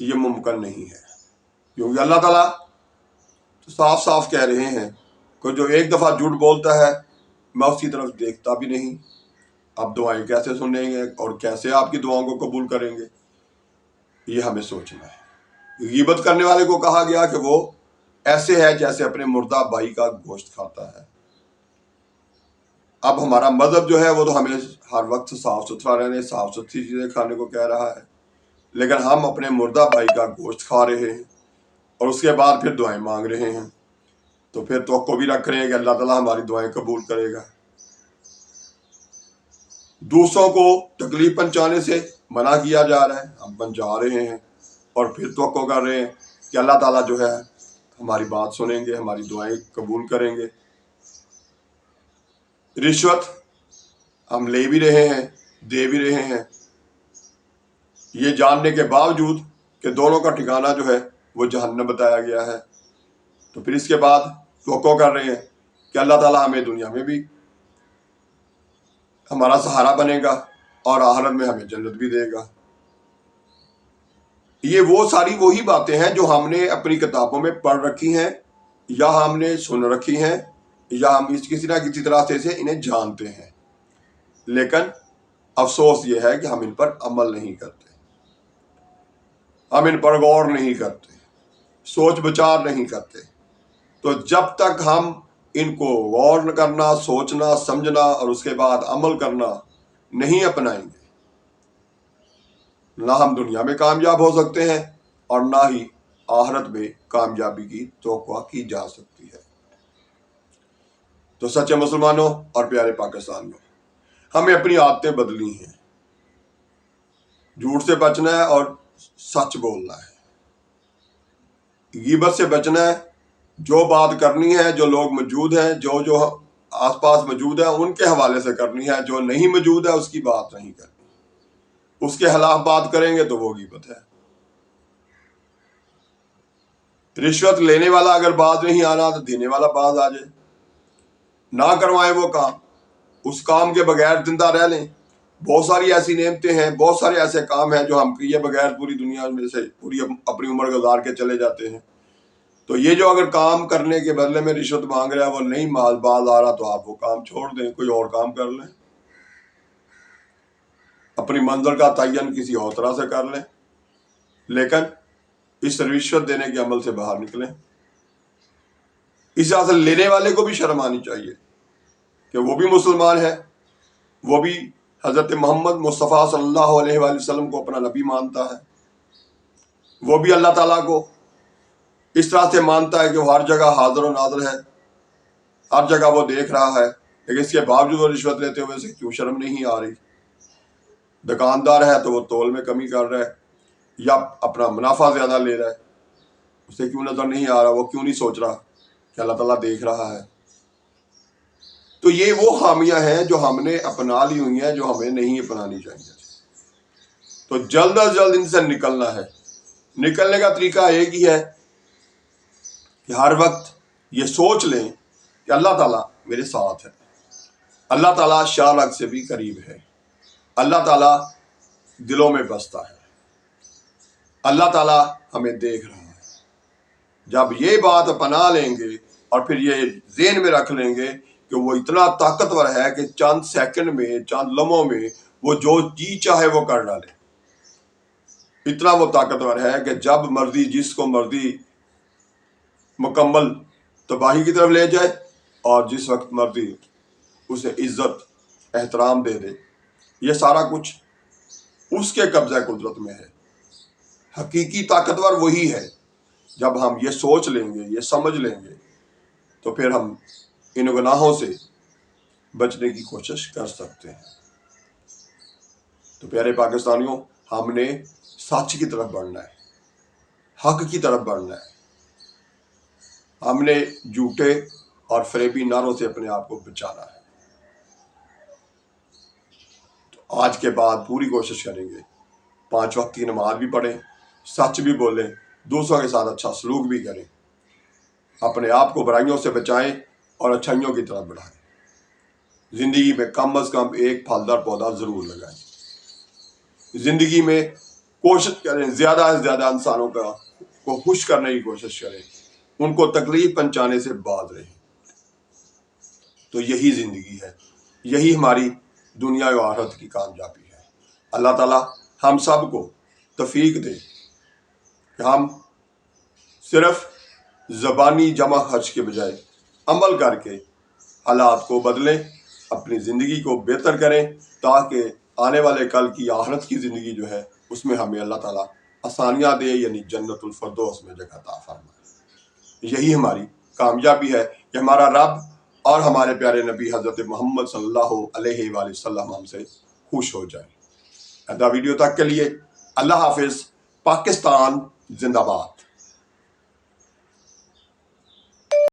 یہ ممکن نہیں ہے، کیونکہ اللہ تعالیٰ صاف صاف کہہ رہے ہیں کہ جو ایک دفعہ جھوٹ بولتا ہے میں اس کی طرف دیکھتا بھی نہیں، آپ دعائیں کیسے سنیں گے اور کیسے آپ کی دعاؤں کو قبول کریں گے؟ یہ ہمیں سوچنا ہے۔ غیبت کرنے والے کو کہا گیا کہ وہ ایسے ہے جیسے اپنے مردہ بھائی کا گوشت کھاتا ہے۔ اب ہمارا مذہب جو ہے وہ تو ہمیں ہر وقت صاف ستھرا رہنے، صاف ستھری چیزیں کھانے کو کہہ رہا ہے، لیکن ہم اپنے مردہ بھائی کا گوشت کھا رہے ہیں اور اس کے بعد پھر دعائیں مانگ رہے ہیں، تو پھر توقع بھی رکھ رہے ہیں کہ اللہ تعالیٰ ہماری دعائیں قبول کرے گا۔ دوسروں کو تکلیف پہنچانے سے منع کیا جا رہا ہے، ہم پہنچا رہے ہیں اور پھر توقع کر رہے ہیں کہ اللہ تعالیٰ جو ہے ہماری بات سنیں گے، ہماری دعائیں قبول کریں گے۔ رشوت ہم لے بھی رہے ہیں، دے بھی رہے ہیں، یہ جاننے کے باوجود کہ دونوں کا ٹھکانہ جو ہے وہ جہنم بتایا گیا ہے، تو پھر اس کے بعد توقع کر رہے ہیں کہ اللہ تعالیٰ ہمیں دنیا میں بھی ہمارا سہارا بنے گا اور آخرت میں ہمیں جنت بھی دے گا۔ یہ وہ ساری وہی باتیں ہیں جو ہم نے اپنی کتابوں میں پڑھ رکھی ہیں یا ہم نے سن رکھی ہیں یا ہم کسی نہ کسی طرح سے انہیں جانتے ہیں، لیکن افسوس یہ ہے کہ ہم ان پر عمل نہیں کرتے، ہم ان پر غور نہیں کرتے، سوچ بچار نہیں کرتے۔ تو جب تک ہم ان کو غور کرنا، سوچنا، سمجھنا اور اس کے بعد عمل کرنا نہیں اپنائیں گے، نہ ہم دنیا میں کامیاب ہو سکتے ہیں اور نہ ہی آخرت میں کامیابی کی توقع کی جا سکتی ہے۔ تو سچے مسلمانوں اور پیارے پاکستانیوں، ہمیں اپنی عادتیں بدلنی ہیں، جھوٹ سے بچنا ہے اور سچ بولنا ہے، غیبت سے بچنا ہے، جو بات کرنی ہے، جو لوگ موجود ہیں، جو آس پاس موجود ہیں ان کے حوالے سے کرنی ہے، جو نہیں موجود ہے اس کی بات نہیں کرنی، اس کے خلاف بات کریں گے تو وہ غیبت ہے۔ رشوت لینے والا اگر باز نہیں آنا تو دینے والا باز آ جائے، نہ کروائیں وہ کام، اس کام کے بغیر زندہ رہ لیں۔ بہت ساری ایسی نعمتیں ہیں، بہت سارے ایسے کام ہیں جو ہم کیے بغیر پوری دنیا میں سے پوری اپنی عمر گزار کے چلے جاتے ہیں، تو یہ جو اگر کام کرنے کے بدلے میں رشوت مانگ رہا ہے وہ نہیں مال باز آ رہا تو آپ وہ کام چھوڑ دیں، کوئی اور کام کر لیں، اپنی منزل کا تعین کسی اور طرح سے کر لیں، لیکن اس رشوت دینے کے عمل سے باہر نکلیں۔ اس طرح سے لینے والے کو بھی شرم آنی چاہیے کہ وہ بھی مسلمان ہے، وہ بھی حضرت محمد مصطفیٰ صلی اللہ علیہ وآلہ وسلم کو اپنا نبی مانتا ہے، وہ بھی اللہ تعالیٰ کو اس طرح سے مانتا ہے کہ وہ ہر جگہ حاضر و ناظر ہے، ہر جگہ وہ دیکھ رہا ہے، لیکن اس کے باوجود وہ رشوت لیتے ہوئے سے کیوں شرم نہیں آ رہی؟ دکاندار ہے تو وہ تول میں کمی کر رہا ہے یا اپنا منافع زیادہ لے رہا ہے، اسے کیوں نظر نہیں آ رہا؟ وہ کیوں نہیں سوچ رہا کہ اللہ تعالیٰ دیکھ رہا ہے؟ تو یہ وہ خامیاں ہیں جو ہم نے اپنا لی ہوئی ہیں، جو ہمیں نہیں اپنانی چاہیے۔ تو جلد از جلد ان سے نکلنا ہے۔ نکلنے کا طریقہ ایک ہی ہے کہ ہر وقت یہ سوچ لیں کہ اللہ تعالیٰ میرے ساتھ ہے، اللہ تعالیٰ شارق سے بھی قریب ہے، اللہ تعالیٰ دلوں میں بستا ہے، اللہ تعالیٰ ہمیں دیکھ رہا ہے۔ جب یہ بات اپنا لیں گے اور پھر یہ ذہن میں رکھ لیں گے کہ وہ اتنا طاقتور ہے کہ چند سیکنڈ میں، چند لمحوں میں وہ جو جی چاہے وہ کر ڈالے، اتنا وہ طاقتور ہے کہ جب مرضی جس کو مرضی مکمل تباہی کی طرف لے جائے اور جس وقت مرضی اسے عزت احترام دے دے، یہ سارا کچھ اس کے قبضہ قدرت میں ہے۔ حقیقی طاقتور وہی ہے۔ جب ہم یہ سوچ لیں گے، یہ سمجھ لیں گے، تو پھر ہم ان گناہوں سے بچنے کی کوشش کر سکتے ہیں۔ تو پیارے پاکستانیوں، ہم نے سچ کی طرف بڑھنا ہے، حق کی طرف بڑھنا ہے، ہم نے جھوٹے اور فریبی نعروں سے اپنے آپ کو بچانا ہے۔ تو آج کے بعد پوری کوشش کریں گے 5 وقت کی نماز بھی پڑھیں، سچ بھی بولیں، دوسروں کے ساتھ اچھا سلوک بھی کریں، اپنے آپ کو برائیوں سے بچائیں اور اچھائیوں کی طرف بڑھائیں۔ زندگی میں کم از کم ایک پھلدار پودا ضرور لگائیں۔ زندگی میں کوشش کریں، زیادہ سے زیادہ انسانوں کو خوش کرنے کی کوشش کریں، ان کو تکلیف پہنچانے سے باز رہیں۔ تو یہی زندگی ہے، یہی ہماری دنیا و آخرت کی کامیابی ہے۔ اللہ تعالیٰ ہم سب کو توفیق دے کہ ہم صرف زبانی جمع خرچ کے بجائے عمل کر کے حالات کو بدلیں، اپنی زندگی کو بہتر کریں، تاکہ آنے والے کل کی آخرت کی زندگی جو ہے اس میں ہمیں اللہ تعالیٰ آسانیاں دے، یعنی جنت الفردوس میں جگہ عطا فرمائے۔ یہی ہماری کامیابی ہے کہ ہمارا رب اور ہمارے پیارے نبی حضرت محمد صلی اللہ علیہ وآلہ وسلم ہم سے خوش ہو جائے۔ ویڈیو تک کے لیے اللہ حافظ۔ پاکستان زندہ باد۔